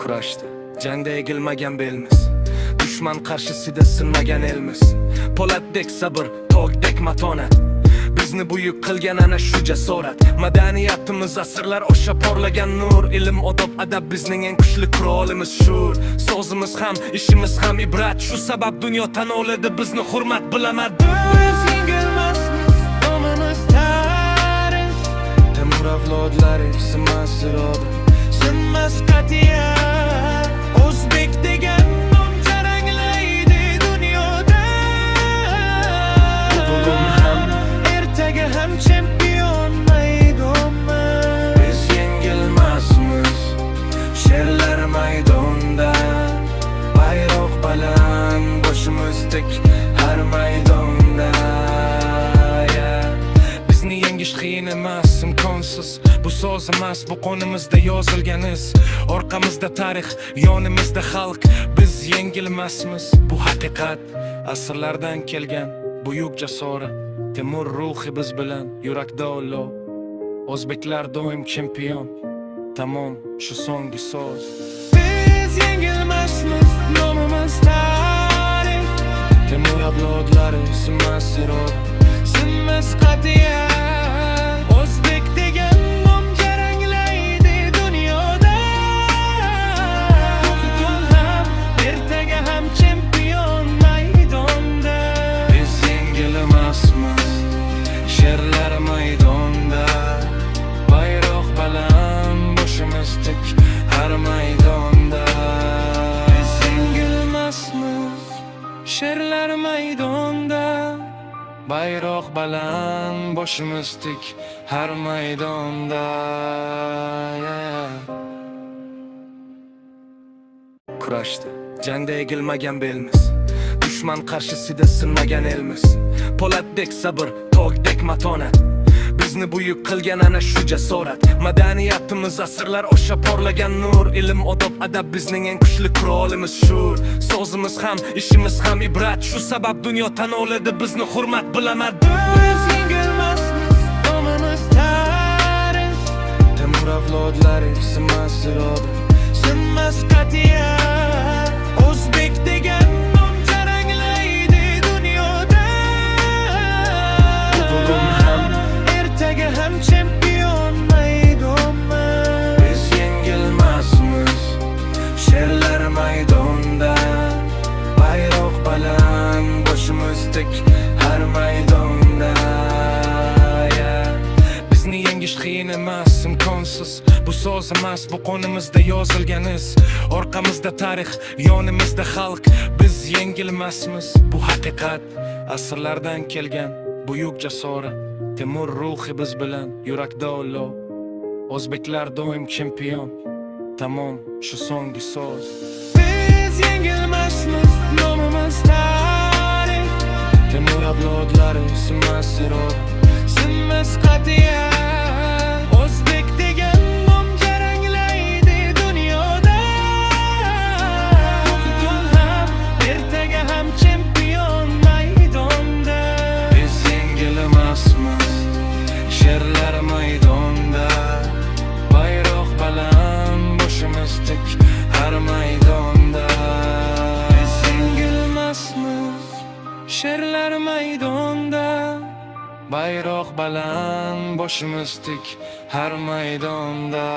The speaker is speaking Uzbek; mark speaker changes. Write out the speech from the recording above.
Speaker 1: kurashdi, jangda egilmagan belmiz. Dushman qarshisida sinmagan elmiz. Po'latdek sabr, tog'dek matonat. Bizni buyuk qilgan ana shu jasorat. Madaniyatimiz asrlar o'sha porlagan nur. Ilm, odob, adab bizning eng kuchli qurolimiz shur. So'zimiz ham, ishimiz ham ibrat. Shu sabab dunyo tan oladi bizni hurmat bilaman.
Speaker 2: Biz yengilmasmiz, nomimiz tarix.
Speaker 1: Temur avlodlari sinmas iroda,
Speaker 2: Sinmas qat'iyat. O'zbek degan nom jaranglaydi dunyoda.
Speaker 1: bugun ham
Speaker 2: Ertaga ham chempion maydonman.
Speaker 1: biz yengilmasmiz. Sherlar maydonda, bayroq baland, boshimiz tik har maydonda. Bizni yengish qiyin emas, imkonsiz. Bu so'z emas, bu qonimizda yozilgan iz. Orqamizda tarix, yonimizda xalq. Biz yengilmasmiz, bu haqiqat. Asrlardan kelgan buyuk jasorat. Temur ruhi biz bilan, yurakda olov. O'zbeklar doim chempion. Tamom, shu so'nggi so'z.
Speaker 2: Biz yengilmasmiz, nomimiz tarix.
Speaker 1: Temur avlodlari sinmas iroda,
Speaker 2: Sinmas qat'iyat. O'zbek degan nom jaranglaydi dunyoda. Bugun ham, ertaga ham chempion maydonda.
Speaker 1: biz yengilmasmiz. Sherlar maydonda, bayroq baland, boshimiz tik har maydonda.
Speaker 2: Biz yengilmasmiz, sherlar maydonda.
Speaker 1: Bayroq baland, boshimiz tik har maydonda. Kurashdi, jangda egilmagan belmiz. Dushman qarshisida sinmagan elmiz. Po'latdek sabr, tog'dek matonat. Bizni buyuk qilgan ana shu jasorat. Madaniyatimiz asrlar o'sha porlagan nur. Ilm, odob, adab bizning eng kuchli qurolimiz shur. So'zimiz ham, ishimiz ham ibrat. Shu sabab dunyo tan oladi bizni hurmat bilaman.
Speaker 2: Biz yengilmasmiz, nomimiz tarix.
Speaker 1: Temur avlodlari sinmas iroda,
Speaker 2: Sinmas qat'iyat. O'zbek degan nom jaranglaydi dunyoda.
Speaker 1: bugun ham
Speaker 2: Ertaga ham chempion maydonman.
Speaker 1: biz yengilmasmiz. Sherlar maydonda, bayroq baland, boshimiz tik har maydonda. Bizni yengish qiyin emas, imkonsiz. Bu so'z emas, bu qonimizda yozilgan iz. Orqamizda tarix, yonimizda xalq. Biz yengilmasmiz, bu haqiqat. Asrlardan kelgan buyuk jasorat. Temur ruhi biz bilan, yurakda olov. O'zbeklar doim chempion. Tamom, shu so'nggi so'z.
Speaker 2: Biz yengilmasmiz, nomimiz tarix.
Speaker 1: Temur avlodlari sinmas iroda,
Speaker 2: Sinmas qat'iyat. O'zbek degan nom jaranglaydi dunyoda. Bugun ham, ertaga ham chempion maydonda.
Speaker 1: biz yengilmasmiz. Sherlar maydonda, bayroq baland, boshimiz tik har maydonda.
Speaker 2: Biz yengilmasmiz, sherlar maydonda.
Speaker 1: Bayroq baland, boshimiz tik har maydonda.